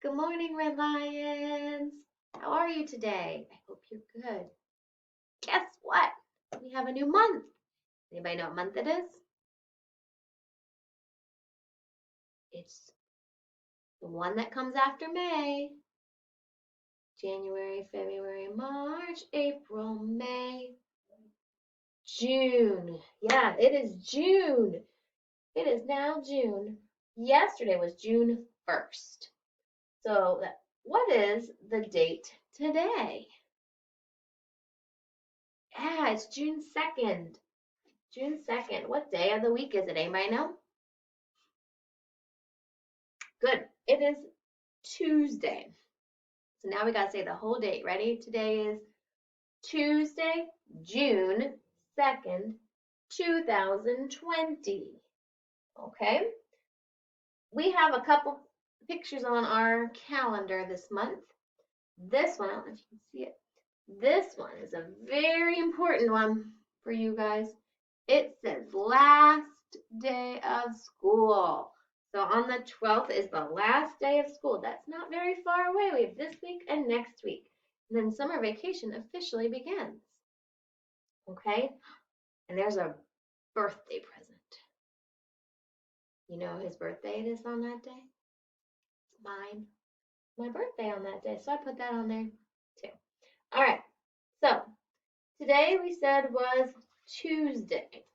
Good morning, Red Lions. How are you today? I hope you're good. Guess what? We have a new month. Anybody know what month it is? It's the one that comes after May. January, February, March, April, May, June. Yeah, it is June. It is now June. Yesterday was June 1st. So, what is the date today? Yeah, it's June 2nd. June 2nd. What day of the week is it? Anybody know? Good. It is Tuesday. So now we got to say the whole date. Ready? Today is Tuesday, June 2nd, 2020. Okay? We have a couple pictures on our calendar this month. This one, I don't know if you can see it. This one is a very important one for you guys. It says last day of school. So on the 12th is the last day of school. That's not very far away. We have this week and next week. And then summer vacation officially begins. Okay? And there's a birthday present. You know whose birthday it is on that day? It's mine. My birthday on that day. So I put that on there too. All right. So today we said was Tuesday.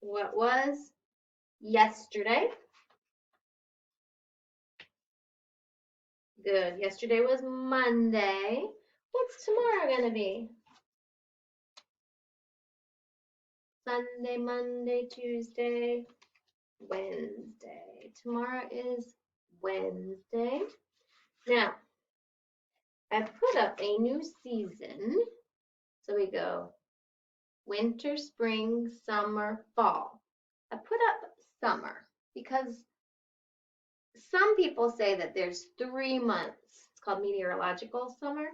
What was yesterday? Good. Yesterday was Monday. What's tomorrow going to be? Sunday, Monday, Tuesday, Wednesday. Tomorrow is Wednesday. Now, I put up a new season. So we go winter, spring, summer, fall. I put up summer because some people say that there's 3 months. It's called meteorological summer.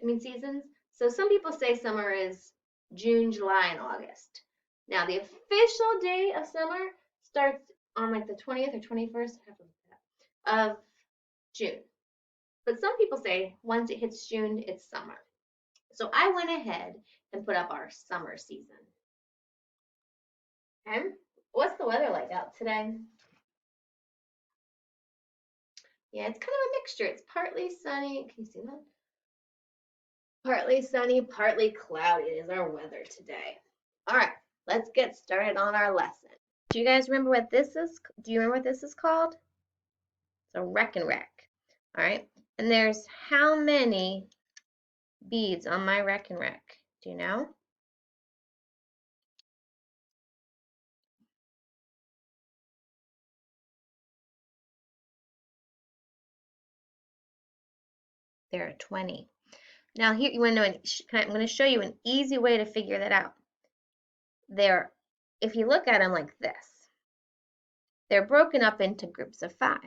I mean seasons. So some people say summer is June, July, and August. Now the official day of summer starts on like the 20th or 21st of June. But some people say once it hits June, it's summer. So I went ahead and put up our summer season. Okay, what's the weather like out today? Yeah, it's kind of a mixture. It's partly sunny. Can you see that? Partly sunny, partly cloudy is our weather today. All right, let's get started on our lesson. Do you guys remember what this is? Do you remember what this is called? It's a reckon wreck. All right, and there's how many beads on my reckon wreck? Do you know? There are 20. Now here, you want to know? I'm going to show you an easy way to figure that out. If you look at them like this, they're broken up into groups of 5.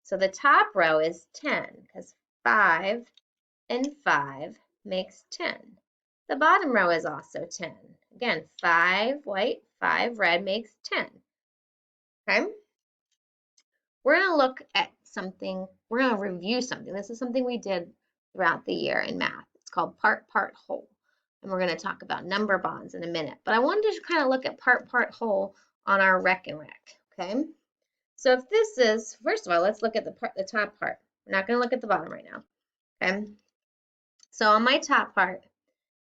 So the top row is 10 because 5 and 5 makes 10. The bottom row is also 10. Again, 5 white, 5 red makes 10. Okay? We're going to look at something, we're going to review something. This is something we did throughout the year in math. It's called part, part, whole. And we're going to talk about number bonds in a minute. But I wanted to kind of look at part, part, whole on our reckon wreck. Okay? So if this is, first of all, let's look at the top part. We're not going to look at the bottom right now. Okay? So on my top part,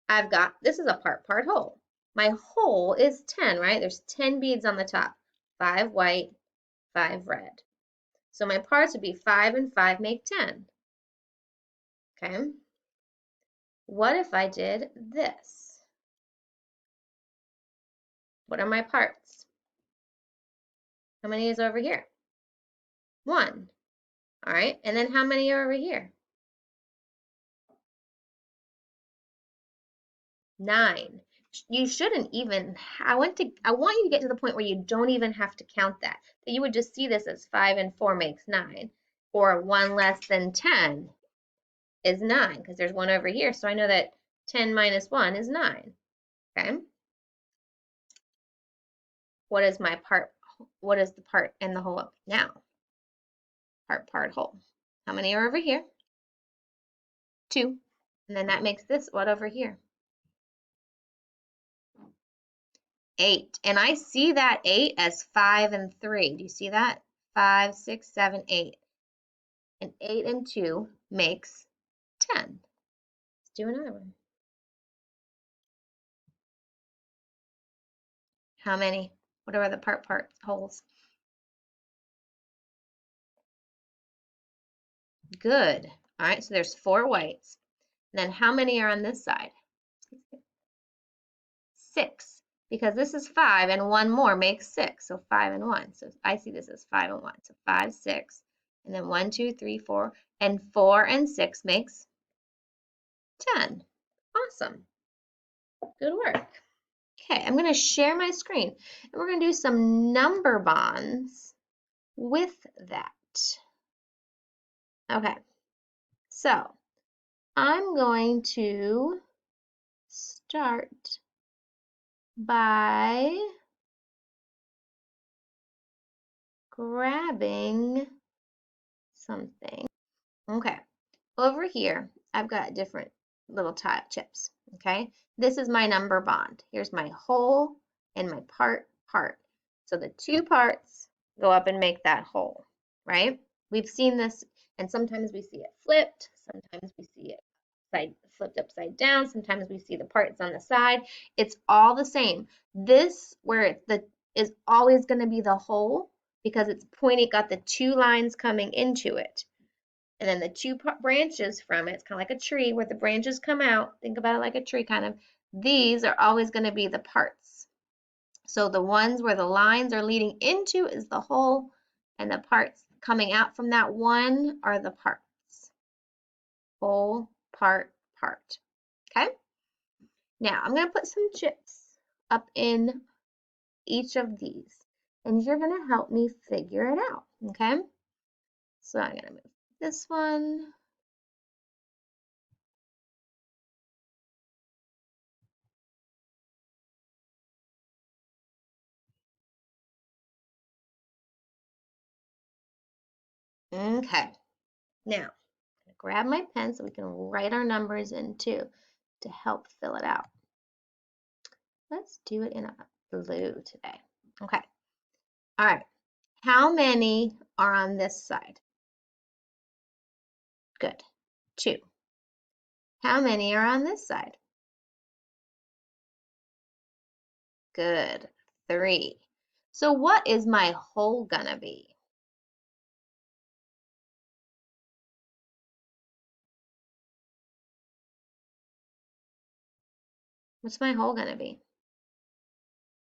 I've got, this is a part, part, whole. My whole is 10, right? There's 10 beads on the top. 5 white, 5 red. So my parts would be 5 and 5 make 10. Okay? What if I did this? What are my parts? How many is over here? 1. All right, and then how many are over here? 9. You shouldn't even, I want you to get to the point where you don't even have to count that. That you would just see this as 5 and 4 makes 9. Or 1 less than 10 is 9, because there's 1 over here. So I know that 10 minus 1 is 9. Okay? What is my part what is the part and the whole now? Part, whole. How many are over here? 2. And then that makes this what over here? 8. And I see that 8 as 5 and 3. Do you see that? 5, 6, 7, 8. And 8 and 2 makes 10. Let's do another one. How many? What are the part wholes? Good. All right, so there's 4 whites. And then how many are on this side? 6. Because this is 5 and 1 more makes 6. So 5 and 1. So I see this as 5 and 1. So 5, 6. And then 1, 2, 3, 4. And 4 and 6 makes 10. Awesome. Good work. Okay, I'm going to share my screen. And we're going to do some number bonds with that. Okay, so I'm going to start by grabbing something. Okay, over here, I've got different little tile chips, okay? This is my number bond. Here's my whole and my part. So the 2 parts go up and make that whole, right? We've seen this, and sometimes we see it flipped, sometimes we see it flipped upside down, sometimes we see the parts on the side. It's all the same. This, where is always going to be the whole because it's pointing, got the 2 lines coming into it. And then the 2 branches from it, it's kind of like a tree where the branches come out. Think about it like a tree kind of. These are always going to be the parts. So the ones where the lines are leading into is the whole, and the parts coming out from that one are the parts. Whole, part. Okay? Now I'm going to put some chips up in each of these, and you're going to help me figure it out. Okay? So I'm going to move this one. Okay. Now, grab my pen so we can write our numbers in too to help fill it out. Let's do it in a blue today. Okay. All right. How many are on this side? Good. 2. How many are on this side? Good. 3. So what is my whole gonna be? What's my whole gonna be?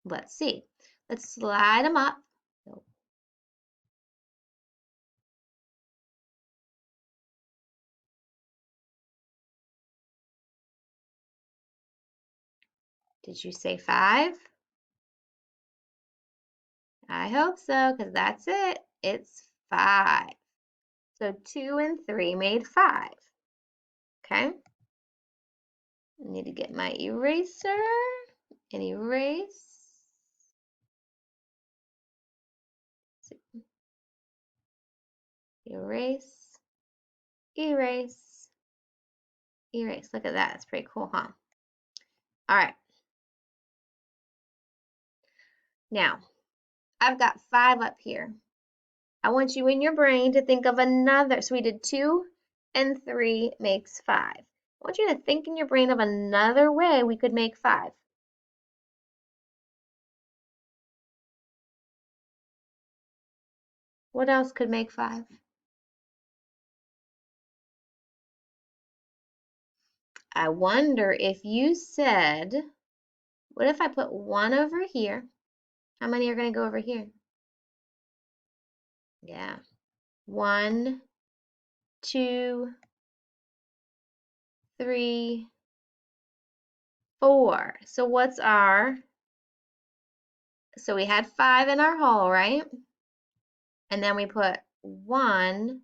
Let's see. Let's slide them up. Did you say 5? I hope so, because that's it. It's 5. So 2 and 3 made 5. Okay. I need to get my eraser and erase. Erase, erase, erase. Look at that. It's pretty cool, huh? All right. Now, I've got 5 up here. I want you in your brain to think of another. So we did 2 and 3 makes 5. I want you to think in your brain of another way we could make 5. What else could make 5? I wonder if you said, what if I put 1 over here? How many are going to go over here? Yeah. 1, 2, 3, 4. So what's so we had 5 in our whole, right? And then we put 1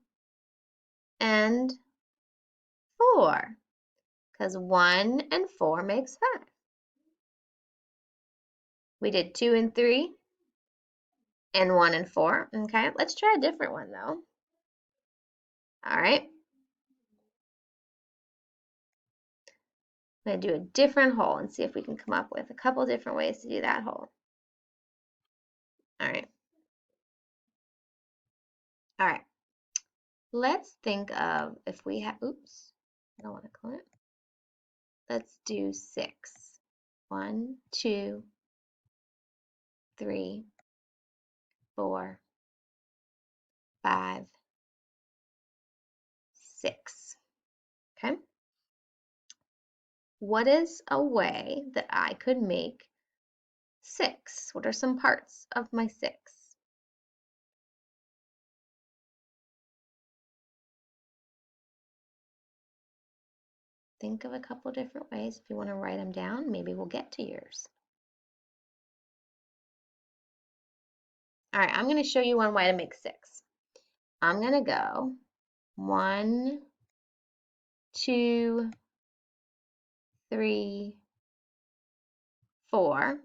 and 4, because 1 and 4 makes 5. We did 2 and 3 and 1 and 4. Okay, let's try a different one though. All right. I'm going to do a different hole and see if we can come up with a couple different ways to do that hole. All right. All right. Let's think of if we have, oops, I don't want to call it. Let's do 6. 1, 2, 3, 4, 5, 6. Okay. What is a way that I could make 6? What are some parts of my 6? Think of a couple different ways. If you want to write them down, maybe we'll get to yours. All right, I'm going to show you one way to make 6. I'm going to go 1, 2, 3, 4.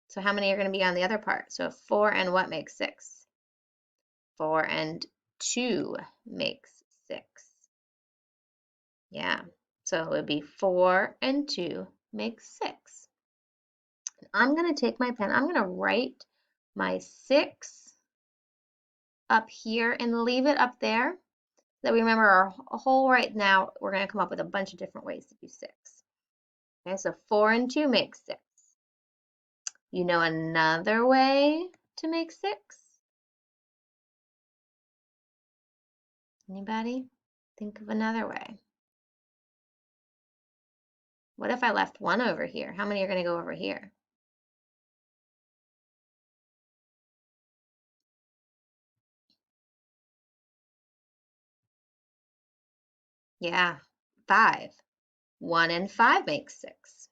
So how many are going to be on the other part? So 4 and what makes 6? 4 and 2 makes 6. Yeah, so it would be 4 and 2 makes 6. I'm going to take my pen. I'm going to write my 6 up here and leave it up there. So we remember our whole right now, we're going to come up with a bunch of different ways to do 6. Okay, so 4 and 2 makes 6. You know another way to make 6? Anybody? Think of another way. What if I left 1 over here? How many are going to go over here? Yeah, 5. 1 and 5 makes 6.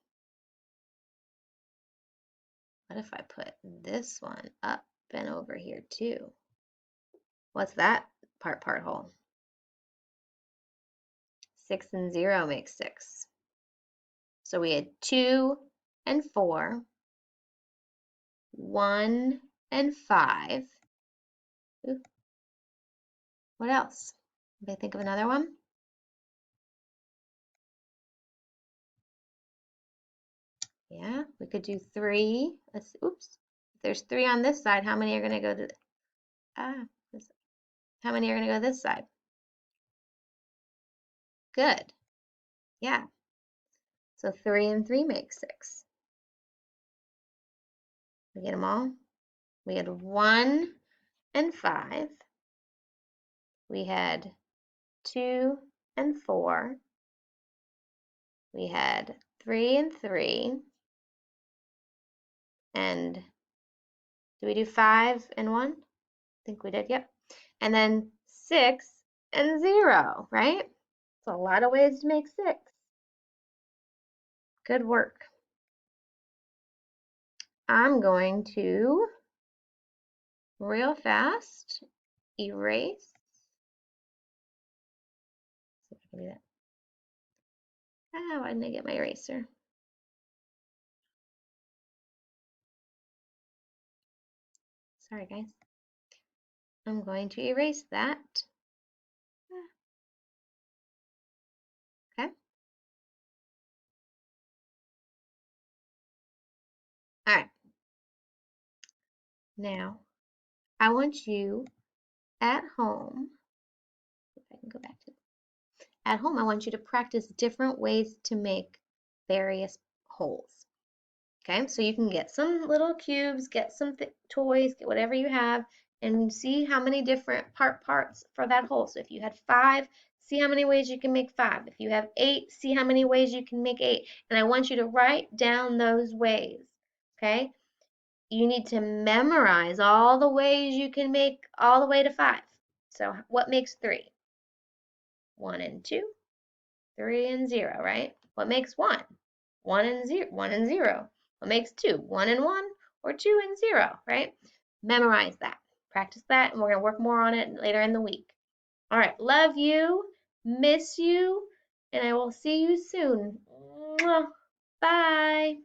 What if I put this one up and over here too? What's that part hole? 6 and 0 makes 6. So we had 2 and 4, 1 and 5. Ooh. What else? Anybody think of another one? Yeah, we could do 3. Oops. If there's 3 on this side, how many are going to go to how many are going to go this side? Good. Yeah. So 3 and 3 makes 6. We get them all? We had 1 and 5. We had 2 and 4. We had 3 and 3. And did we do 5 and 1? I think we did, yep. And then 6 and 0, right? It's a lot of ways to make 6. Good work. I'm going to, real fast, erase. See if I can do that. Why didn't I get my eraser? Sorry, guys. I'm going to erase that. Okay. All right. Now, I want you at home, if I can go back to at home, I want you to practice different ways to make various holes. Okay, so you can get some little cubes, get some toys, get whatever you have, and see how many different parts for that hole. So if you had 5, see how many ways you can make 5. If you have 8, see how many ways you can make 8. And I want you to write down those ways. Okay, you need to memorize all the ways you can make all the way to 5. So what makes 3? 1 and 2, 3 and 0, right? What makes 1? 1 and 0, 1 and 0. What makes 2? 1 and 1 or 2 and 0, right? Memorize that. Practice that, and we're going to work more on it later in the week. All right, love you, miss you, and I will see you soon. Bye.